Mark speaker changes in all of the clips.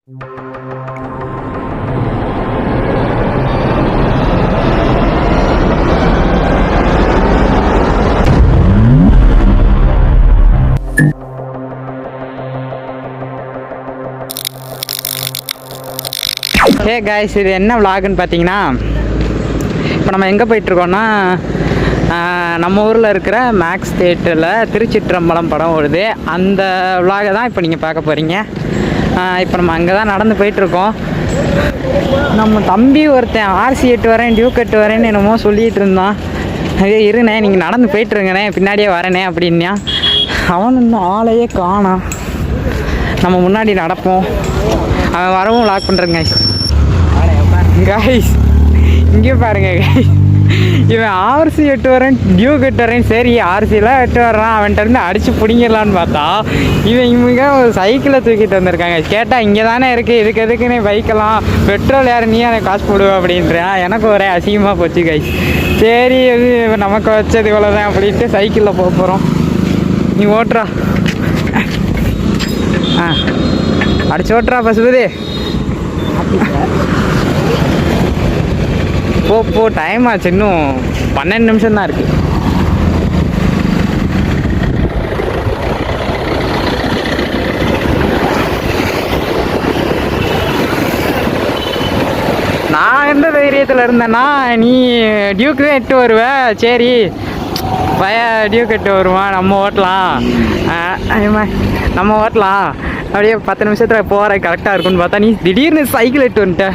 Speaker 1: Hey guys, இது என்ன விலாகுன்னு பார்த்தீங்கன்னா, இப்போ நம்ம எங்கே போயிட்டுருக்கோன்னா நம்ம ஊரில் இருக்கிற மேக்ஸ் தியேட்டரில் திருச்சிற்றம்பலம் படம் ஓடுது. அந்த விலாகை தான் இப்போ நீங்கள் பார்க்க போகிறீங்க. இப்போ நம்ம அங்கே தான் நடந்து போயிட்டுருக்கோம். நம்ம தம்பி ஒருத்தன் ஆர்சி 8 வரேன், டியூக் 8 வரேன்னு என்னமோ சொல்லிகிட்டு இருந்தான். அதே இருண்ணே, நீங்கள் நடந்து போயிட்டுருங்கண்ணே, பின்னாடியே வரேனே அப்படின்னா. அவன் இன்னும் ஆளையே காணாம். நம்ம முன்னாடி நடப்போம், அவன் வரவும் லாக் பண்ணுறேங்க கைஸ். இங்கே பாருங்க கைஸ், இவன் ஆர்சி 8 வரேன், டியூக் 8 வரேன். சரி, ஆர்சிலாம் 8 வர்றான், அவன்கிட்ட இருந்து அடித்து பிடிங்கிடலான்னு பார்த்தா இவங்க ஒரு சைக்கிளை தூக்கிட்டு வந்திருக்காங்க. கேட்டால் இங்கே தானே இருக்குது, இதுக்கு எதுக்குன்னு பைக்கெல்லாம், பெட்ரோல் யார் நீ எனக்கு காசு போடுவேன் அப்படின்றான். எனக்கு ஒரே அசிங்கமாக போச்சு கைஸ். சரி, அது நமக்கு வச்சது இவ்வளோதான் அப்படின்ட்டு சைக்கிளில் போக போகிறோம். நீ ஓட்டுறா, அடிச்சு ஓட்டுறா பசுபதி. போ டைம் ஆச்சு, இன்னும் 12 நிமிஷம் தான் இருக்கு. நான் எந்த தைரியத்தில் இருந்தேன்னா, நீ டியூக்கு 8 வருவ, சரி டியூக் 8 வருவான், நம்ம ஓட்டலாம் அப்படியே 10 நிமிஷத்தில் போகிற கரெக்டாக இருக்குன்னு பார்த்தா நீ திடீர்னு சைக்கிள் 8 வந்துட்ட.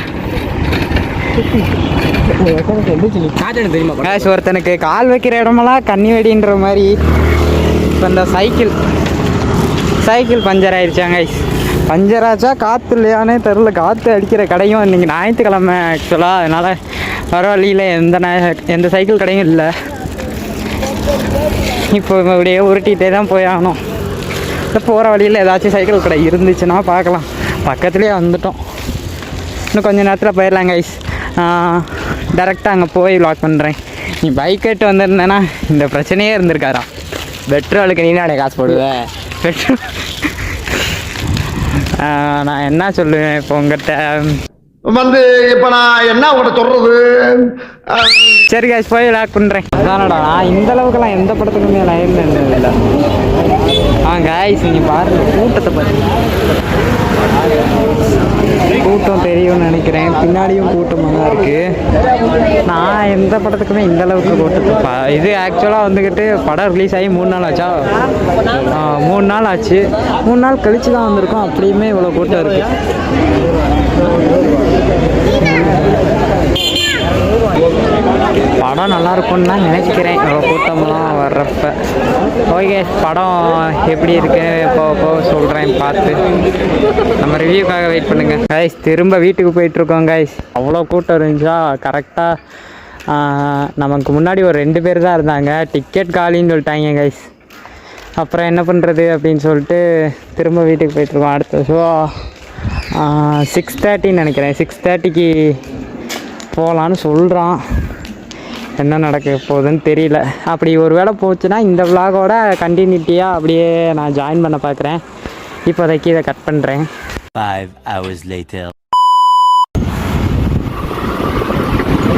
Speaker 1: ஒருத்தனுக்கு கால் வைக்கிற இடமெல்லாம் கண்ணி வெடின்ற மாதிரி இப்போ இந்த சைக்கிள் பஞ்சர் ஆயிடுச்சாங்க. பஞ்சர் ஆச்சா காற்று இல்லையானே தெரில. காற்று அடிக்கிற கடையும் இன்றைக்கி ஞாயிற்றுக்கிழமை ஆக்சுவலாக, அதனால் வர வழியில் எந்த சைக்கிள் கடையும் இல்லை. இப்போ இப்படியே உருட்டிகிட்டே தான் போய் ஆகணும். இப்போ போகிற வழியில் ஏதாச்சும் சைக்கிள் கடை இருந்துச்சுன்னா பார்க்கலாம். பக்கத்துலேயே வந்துட்டோம், இன்னும் கொஞ்சம் நேரத்தில் போயிடலாம் கைஸ். டேரெக்டாக அங்கே போய் வ்ளாக் பண்ணுறேன். நீ பைக் கேட்டு வந்திருந்தேன்னா இந்த பிரச்சனையே இருந்திருக்காரா. பெட்ரோலுக்கு நீ நானே காசு போடுவேன். பெட்ரோல் நான் என்ன சொல்லுவேன் இப்போ உங்கள்கிட்ட
Speaker 2: இப்போ நான் என்ன உங்கள்கிட்ட சொல்கிறது.
Speaker 1: சரி கைஸ், போய் வ்ளாக் பண்ணுறேன். அதானடா, நான் இந்த அளவுக்குலாம் எந்த படத்துக்குமே லைனில் இருந்ததில்லை. கைஸ், நீங்கள் பாருங்கள் கூட்டத்தை பார்த்து. கூட்டம் தெரியும்னு நினைக்கிறேன், பின்னாடியும் கூட்டமாக தான் இருக்குது. நான் எந்த படத்துக்குமே இந்த அளவுக்கு கூட்டத்தை இது ஆக்சுவலாக வந்துக்கிட்டு படம் ரிலீஸ் ஆகி 3 நாள் ஆச்சா. 3 நாள் ஆச்சு. 3 நாள் கழித்து தான் வந்திருக்கோம், அப்படியுமே இவ்வளோ கூட்டம் இருக்குது. படம் நல்லாயிருக்கும்னு தான் நினைக்கிறேன், இவ்வளோ கூட்டம்லாம் வர்றப்ப. ஓகே, படம் எப்படி இருக்கு போக சொல்கிறேன், பார்த்து நம்ம ரிவ்யூக்காக வெயிட் பண்ணுங்கள் கைஸ். திரும்ப வீட்டுக்கு போயிட்டுருக்கோம் கைஸ். அவ்வளோ கூட்டம் இருந்துச்சா. கரெக்டாக நமக்கு முன்னாடி ஒரு 2 பேர் தான் இருந்தாங்க. டிக்கெட் காலின்னு சொல்லிட்டாங்க கைஸ். அப்புறம் என்ன பண்ணுறது அப்படின்னு சொல்லிட்டு திரும்ப வீட்டுக்கு போயிட்டுருக்கோம். அடுத்த ஷோ 6:30 நினைக்கிறேன். 6:30க்கு போகலான்னு சொல்கிறான். என்ன நடக்க போகுதுன்னு தெரியல. அப்படி ஒரு வேளை போச்சுன்னா இந்த விலாகோட கண்டினியூட்டியாக அப்படியே நான் ஜாயின் பண்ண பார்க்குறேன். இப்போதைக்கு இதை கட் பண்ணுறேன்.
Speaker 3: 5 hours later.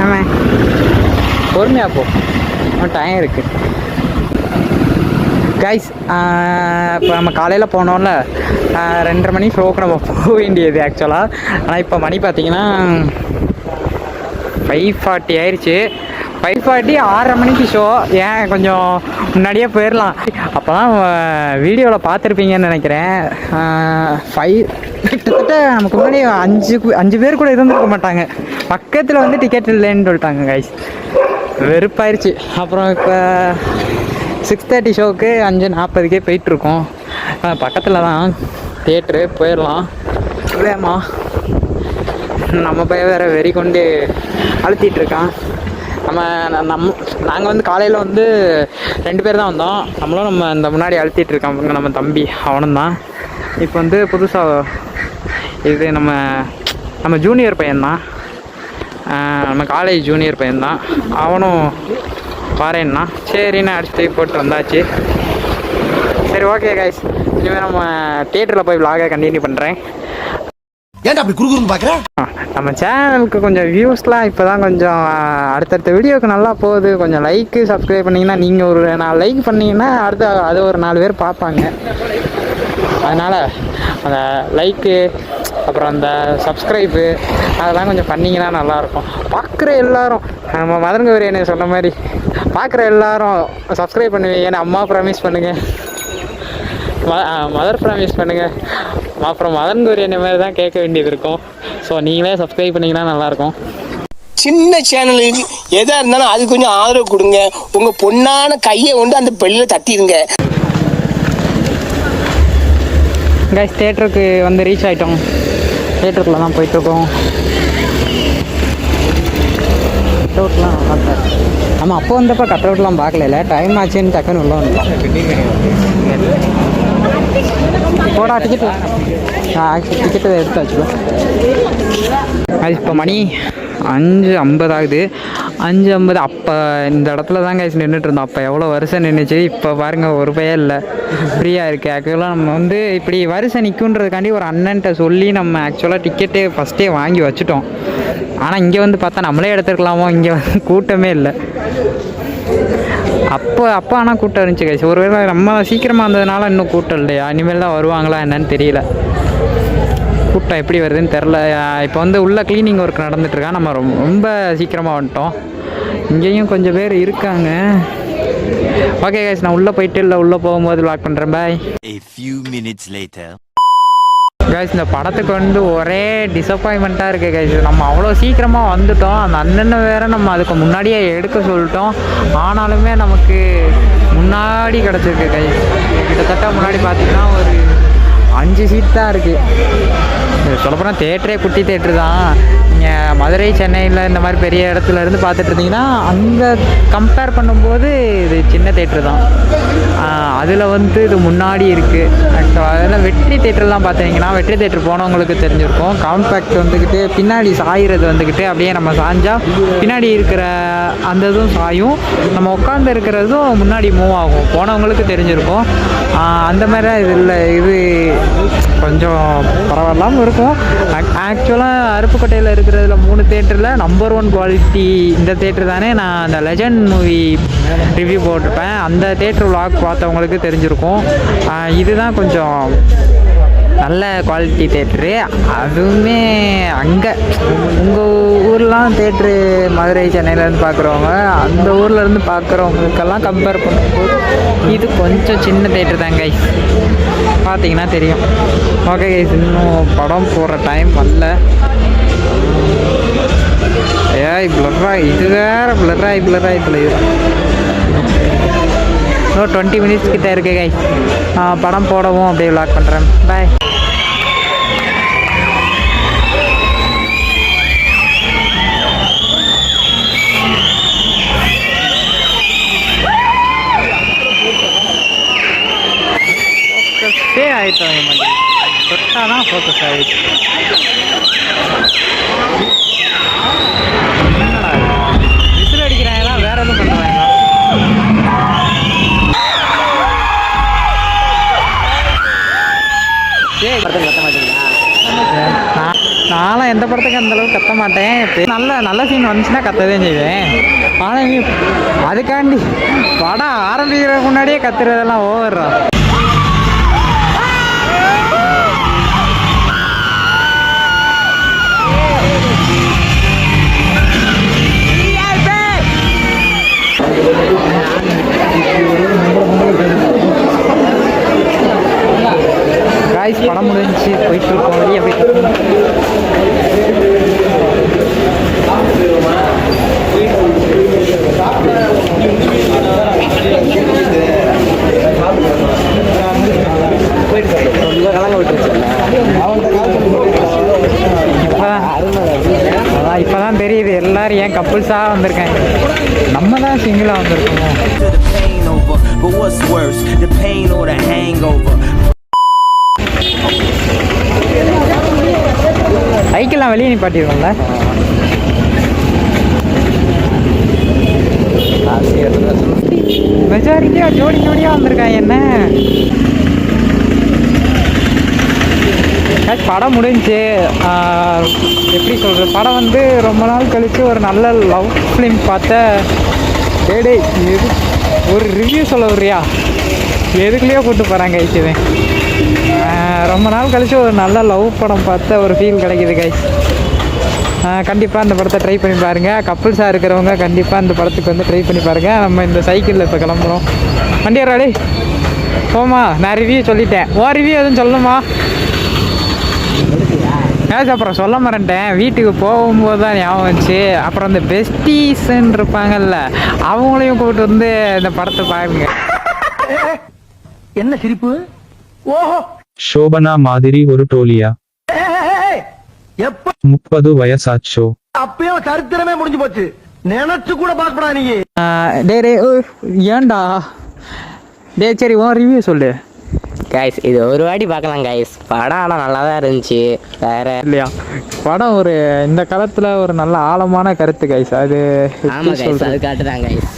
Speaker 1: ஆமாம், பொறுமையாக போ, டைம் இருக்குது கைஸ். இப்போ நம்ம காலையில் போனோம்ல, 2:30 மணி ஷோக்கு நம்ம போக வேண்டியது ஆக்சுவலாக. ஆனால் இப்போ மணி பார்த்திங்கன்னா 5:40 ஆயிடுச்சு. 5:40, 6:30 மணிக்கு ஷோ. ஏன் கொஞ்சம் முன்னாடியே போயிடலாம். அப்போ தான் வீடியோவில் பார்த்துருப்பீங்கன்னு நினைக்கிறேன். 5 கிட்டத்தட்ட நமக்கு முன்னாடி 5 பேர் கூட இருந்திருக்க மாட்டாங்க. பக்கத்தில் வந்து டிக்கெட் இல்லைன்னு சொல்லிட்டாங்க கைஸ். வெறுப்பாயிருச்சு. அப்புறம் இப்போ 6:30 ஷோவுக்கு 5:40க்கே போயிட்டுருக்கோம். பக்கத்தில் தான் தியேட்ரு, போயிடலாம். இல்லையாம்மா, நம்ம போய் வேறு வெறி கொண்டு அழுத்திட்டுருக்கான். நாங்கள் வந்து காலையில் வந்து 2 பேர் தான் வந்தோம். நம்ம இந்த முன்னாடி அழுத்திட்டுருக்கான் நம்ம தம்பி, அவனும் தான். இப்போ வந்து புதுசாக இது நம்ம ஜூனியர் பையன்தான், நம்ம காலேஜ் ஜூனியர் பையன்தான். அவனும் வரேன்னா சரின்னு அடிச்சு போட்டு வந்தாச்சு. சரி, ஓகே கைஸ், இனிமேல் நம்ம தியேட்டரில் போய் விலாகை கண்டினியூ பண்ணுறேன்.
Speaker 2: ஏன்டா அப்படி குறுகுறுன்னு பாக்குற?
Speaker 1: நம்ம சேனலுக்கு கொஞ்சம் வியூஸ்லாம் இப்போ தான் கொஞ்சம் அடுத்தடுத்த வீடியோவுக்கு நல்லா போகுது. கொஞ்சம் லைக்கு சப்ஸ்கிரைப் பண்ணிங்கன்னா, நீங்கள் ஒரு 4 லைக் பண்ணிங்கன்னா அது ஒரு 4 பேர் பார்ப்பாங்க. அதனால் அந்த லைக்கு அப்புறம் அந்த சப்ஸ்கிரைபு அதெல்லாம் கொஞ்சம் பண்ணிங்கன்னா நல்லாயிருக்கும். பார்க்குற எல்லோரும் நம்ம மதன் கௌரி என்ன சொன்ன மாதிரி பார்க்குற எல்லோரும் சப்ஸ்கிரைப் பண்ணுவீங்கன்னு அம்மா ப்ராமிஸ் பண்ணுங்கள், மதர் ப்ராமிஸ் பண்ணுங்கள். அப்புறம் மதன் கௌரி என்ன மாதிரி தான் கேட்க வேண்டியது இருக்கும். ஸோ நீங்களே சப்ஸ்கிரைப் பண்ணிங்கன்னா நல்லாயிருக்கும்.
Speaker 4: சின்ன சேனலுக்கு எதா இருந்தாலும் அது கொஞ்சம் ஆதரவு கொடுங்க. உங்க பொண்ணான கையை கொண்டு அந்த பெல்லில தட்டிடுங்க.
Speaker 1: கைஸ் தேட்டருக்கு வந்து ரீச் ஆகிட்டோம். தேட்டருக்குள்ள தான் போயிட்டுருக்கோம். கட் அவுட்லாம் பார்த்தேன். ஆமாம், அப்போ வந்தப்போ கட் அவுட்லாம் பார்க்கல. டைம் ஆச்சுன்னு டக்குன்னு உள்ள வந்துட்டோம். போடா டிக்கெட். டிக்கெட்டை எடுத்து வச்சுக்கோ. அது இப்போ மணி 5:50 ஆகுது. 5:50. அப்போ இந்த இடத்துல தான் கைஸ் நின்றுட்டு இருந்தோம். அப்போ எவ்வளோ வருஷம் நின்றுச்சு. இப்போ பாருங்கள், ஒரு பையன் இல்லை, ஃப்ரீயாக இருக்குது. ஆக்சுவலாக நம்ம வந்து இப்படி வருஷம் நிற்குன்றதுக்காண்டி ஒரு அண்ணன்ட்ட சொல்லி நம்ம ஆக்சுவலாக டிக்கெட்டே ஃபஸ்ட்டே வாங்கி வச்சுட்டோம். ஆனால் இங்கே வந்து பார்த்தா நம்மளே எடுத்துருக்கலாமோ, இங்கே வந்து கூட்டமே இல்லை. அப்போ ஆனால் கூட்டம் இருந்துச்சு கைஸ். ஒருவேளை நம்ம சீக்கிரமாக வந்ததுனால இன்னும் கூட்டம் இல்லையா, இனிமேல் தான் வருவாங்களா என்னன்னு தெரியல. கூட்டம் எப்படி வருதுன்னு தெரில. இப்போ வந்து உள்ள க்ளீனிங் ஒர்க் நடந்துட்டுருக்கா. நம்ம ரொம்ப சீக்கிரமாக வந்துட்டோம். இங்கேயும் கொஞ்சம் பேர் இருக்காங்க. ஓகே கைஸ், நான் உள்ளே போயிட்டு உள்ளே போகும்போது வ்ளாக் பண்ணுறேன். பாய்.
Speaker 3: A few minutes later.
Speaker 1: Guys, இந்த படத்துக்கு வந்து ஒரே டிசப்பாயின்மெண்ட்டாக இருக்குது கைஸ். நம்ம அவ்வளோ சீக்கிரமாக வந்துட்டோம். அந்த அண்ணனை வேறு நம்ம அதுக்கு முன்னாடியே எடுக்க சொல்லிட்டோம். ஆனாலுமே நமக்கு முன்னாடி கிடச்சிருக்கு கைஸ். கிட்டத்தட்ட முன்னாடி பார்த்திங்கன்னா ஒரு 5 சீட் தான் இருக்குது. சொல்லப்போனால் தேட்டரே குட்டி தேட்ரு தான். நீங்கள் மதுரை, சென்னையில் இந்த மாதிரி பெரிய இடத்துல இருந்து பார்த்துட்டு இருந்தீங்கன்னா அங்கே கம்பேர் பண்ணும்போது இது சின்ன தேட்ரு தான். அதில் வந்து இது முன்னாடி இருக்குது. அதில் வெற்றி தேட்டர்லாம் பார்த்தீங்கன்னா, வெற்றி தேட்டர் போனவங்களுக்கு தெரிஞ்சிருக்கும். காம்பேக்ட் வந்துக்கிட்டு பின்னாடி சாயிறது வந்துக்கிட்டு அப்படியே நம்ம சாஞ்சால் பின்னாடி இருக்கிற அந்த இதுவும் சாயும், நம்ம உட்காந்து இருக்கிறதும் முன்னாடி மூவ் ஆகும். போனவங்களுக்கு தெரிஞ்சிருக்கும். அந்த மாதிரி தான் இது இல்லை. இது கொஞ்சம் பரவாயில்லாமல் இருக்கும். ஆக்சுவலாக அருப்புக்கோட்டையில் இருக்கிறதுல 3 தேட்டரில் நம்பர் 1 குவாலிட்டி இந்த தேட்டர் தானே. நான் அந்த லெஜண்ட் மூவி ரிவ்யூ போட்டிருப்பேன். அந்த தேட்டர் vlog பார்த்தவங்களுக்கு தெரிஞ்சிருக்கும். இதுதான் கொஞ்சம் நல்ல குவாலிட்டி தேட்ரு. அதுவுமே அங்கே உங்கள் ஊர்லாம் தேட்ரு மதுரை, சென்னையிலேருந்து பார்க்குறவங்க, அந்த ஊர்லேருந்து பார்க்குறவங்களுக்கெல்லாம் கம்பேர் பண்ணும்போது இது கொஞ்சம் சின்ன தேட்ரு தான் கைஸ். பார்த்தீங்கன்னா தெரியும். ஓகே கைஸ், இன்னும் படம் போடுற டைம் வரல. பிளர்ராக இது வேறு பிளர்ராக இது இன்னும் 20 மினிட்ஸ் கிட்டே இருக்கு கைஸ். படம் போடவும் அப்படியே vlog பண்ணுறேன். பாய். ஃபோக்கஸே ஆகிட்டோம். தொட்டால் தான் ஃபோக்கஸ் ஆகிடுச்சு. விசில் அடிக்கிறாங்களா, வேற எதுவும் பண்ணுறாங்களா? நானும் எந்த படத்துக்கு அந்தளவுக்கு கத்த மாட்டேன். நல்ல சீன் வந்துச்சுன்னா கத்ததே செய்வேன். ஆனால் அதுக்காண்டி படம் ஆரம்பிக்கிறதுக்கு முன்னாடியே கத்துறதெல்லாம் ஓவர்றா. காய்ஸ், படம் முடிஞ்சு போயிட்டுருக்கோம். வெளியே போயிட்டுருக்கோம். இப்போதான் தெரியுது எல்லாரும் ஏன் கப்புள்ஸாக வந்திருக்காங்க. நம்ம தான் சிங்கிளாக வந்திருக்கோம். சைக்கிள்லாம் வெளியே நிப்பாட்டிடுவோம்ல. மெஜாரிட்டியாக ஜோடியாக வந்திருக்காங்க. என்ன படம் முடிஞ்சு எப்படி சொல்கிறது, படம் வந்து ரொம்ப நாள் கழித்து ஒரு நல்ல லவ் ஃபிலிம் பார்த்த டேடே எது ஒரு ரிவ்யூ சொல்ல வர்றியா, எதுக்குள்ளேயோ கூப்பிட்டு போகிறாங்க கைஸ். ரொம்ப நாள் கழித்து ஒரு நல்ல லவ் படம் பார்த்த ஒரு ஃபீல் கிடைக்கிது கைஸ். கண்டிப்பாக அந்த படத்தை ட்ரை பண்ணி பாருங்கள். கப்புள்ஸாக இருக்கிறவங்க கண்டிப்பாக அந்த படத்துக்கு வந்து ட்ரை பண்ணி பாருங்கள். நம்ம இந்த சைக்கிளில் இப்போ கிளம்புறோம். வண்டி வராடே போமா, நான் ரிவ்யூ சொல்லிட்டேன். ரிவ்யூ எதுவும் சொல்லணுமா? அப்புறம் சொல்ல மறந்துட்டேன். வீட்டுக்கு போகும்போது தான் ஞாபகம் வந்துச்சு. அப்புறம் இந்த பெஸ்டீஸ்ன்னு இருப்பாங்கல்ல, அவங்களையும் கூப்பிட்டு வந்து இந்த படத்தை பாருங்க.
Speaker 2: என்ன சிரிப்பு? ஓஹோ,
Speaker 5: சோபனா மாதிரி ஒரு டோலியா?
Speaker 2: எப்ப
Speaker 5: 30 வயசாச்சோ?
Speaker 2: அப்பயும் சரித்திரமே முடிஞ்சு போச்சு. நினைச்சு கூட பாக்கப்படா நீங்க.
Speaker 1: டே ஏன்டா டே, சரி உன் ரிவ்யூ சொல்லு.
Speaker 6: கைஸ் இது ஒரு வாட்டி பார்க்கலாம் கைஸ். படம் ஆனால் நல்லா தான் இருந்துச்சு. வேறு
Speaker 1: இல்லையா, படம் ஒரு இந்த காலத்தில் ஒரு நல்ல ஆழமான கருத்து கைஸ். அது
Speaker 6: ஆமாம் கைஸ், அது காட்டுறாங்க கைஸ்.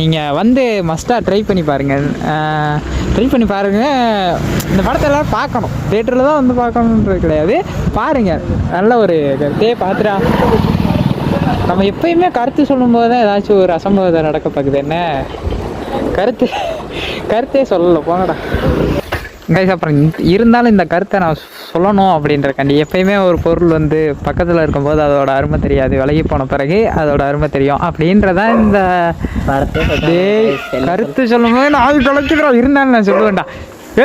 Speaker 1: நீங்கள் வந்து மஸ்ட்டாக ட்ரை பண்ணி பாருங்கள். இந்த படத்தை எல்லோரும் பார்க்கணும். தேட்டரில் தான் வந்து பார்க்கணுன்றது கிடையாது, பாருங்கள். நல்ல ஒரு கருத்தே பார்த்துட்டா. நம்ம எப்பயுமே கருத்து சொல்லும்போது தான் ஏதாச்சும் ஒரு அசம்பவத்தை நடக்க பார்க்குது. என்ன கருத்தே சொல்லலை போங்கடா கைஸ். அப்புறம் இருந்தாலும் இந்த கருத்தை நான் சொல்லணும் அப்படின்றக்காண்டி, எப்பயுமே ஒரு பொருள் வந்து பக்கத்தில் இருக்கும்போது அதோட அருமை தெரியாது, விலகி போன பிறகு அதோட அருமை தெரியும் அப்படின்றதான் இந்த கருத்து சொல்லும்போது நான் ஆள் தொலைச்சுக்கிறோம். இருந்தாலும் நான் சொல்லுவேன்டா.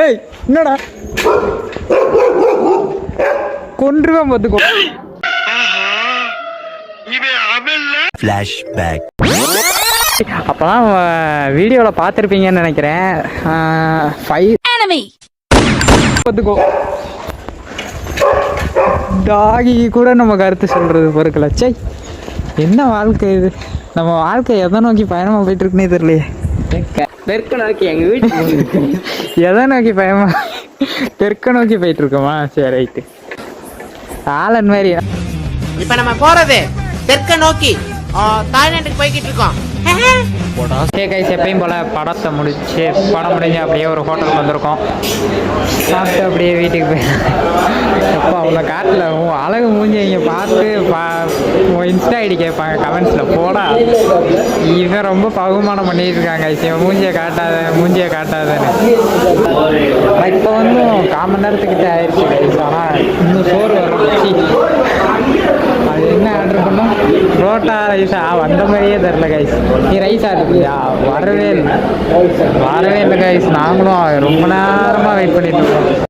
Speaker 1: ஏய் என்னடா கொன்றுவேன் பார்த்துக்கோ.
Speaker 3: Flashback.
Speaker 1: அப்போலாம் வீடியோவில் பார்த்துருப்பீங்கன்னு நினைக்கிறேன். 5 பார்த்துக்கோ, டாகி கூட நம்ம கருத்து சொல்கிறது பொறுக்கல. சை, என்ன வாழ்க்கை இது? நம்ம வாழ்க்கை எதை நோக்கி பயணமாக போயிட்டு இருக்குன்னே தெரியலையே.
Speaker 6: தெற்கு நோக்கி எங்கள் வீட்டு
Speaker 1: எதை நோக்கி தெற்க நோக்கி போயிட்டு இருக்கோமா? சரி ரைட்டு. ஆலன் மாதிரி
Speaker 7: இப்ப நம்ம போறது தெற்க நோக்கி தாய்லாந்துக்கு போய்கிட்டு இருக்கோம்.
Speaker 1: கைஸ், எப்பயும் போல் படம் முடிஞ்சு அப்படியே ஒரு ஹோட்டலுக்கு வந்திருக்கோம். சாப்பிட்டு அப்படியே வீட்டுக்கு போய் எப்போ அவ்வளோ காட்டில் அழகு மூஞ்சி இங்கே பார்த்து இன்ஸ்டா ஐடி கேட்பாங்க கமெண்ட்ஸில். போடா, இவன் ரொம்ப பகுமானம் பண்ணிட்டு இருக்காங்க. இவன் மூஞ்சியை காட்டாதன்னு. இப்போ வந்து 1/4 மணி நேரத்துக்கிட்ட ஆயிடுச்சு கைஸ். ஆனால் இன்னும் சோறு வர அது என்ன ஆர்டர் பண்ணோம்? புரோட்டா ரைஸா வந்த மாதிரியே தெரில கைஸ். நீ ரைஸ் ஆர்டர் பண்ணியா? வரவே இல்லை கைஸ். நாங்களும் ரொம்ப நேரமாக வெயிட் பண்ணிட்டு இருக்கோம்.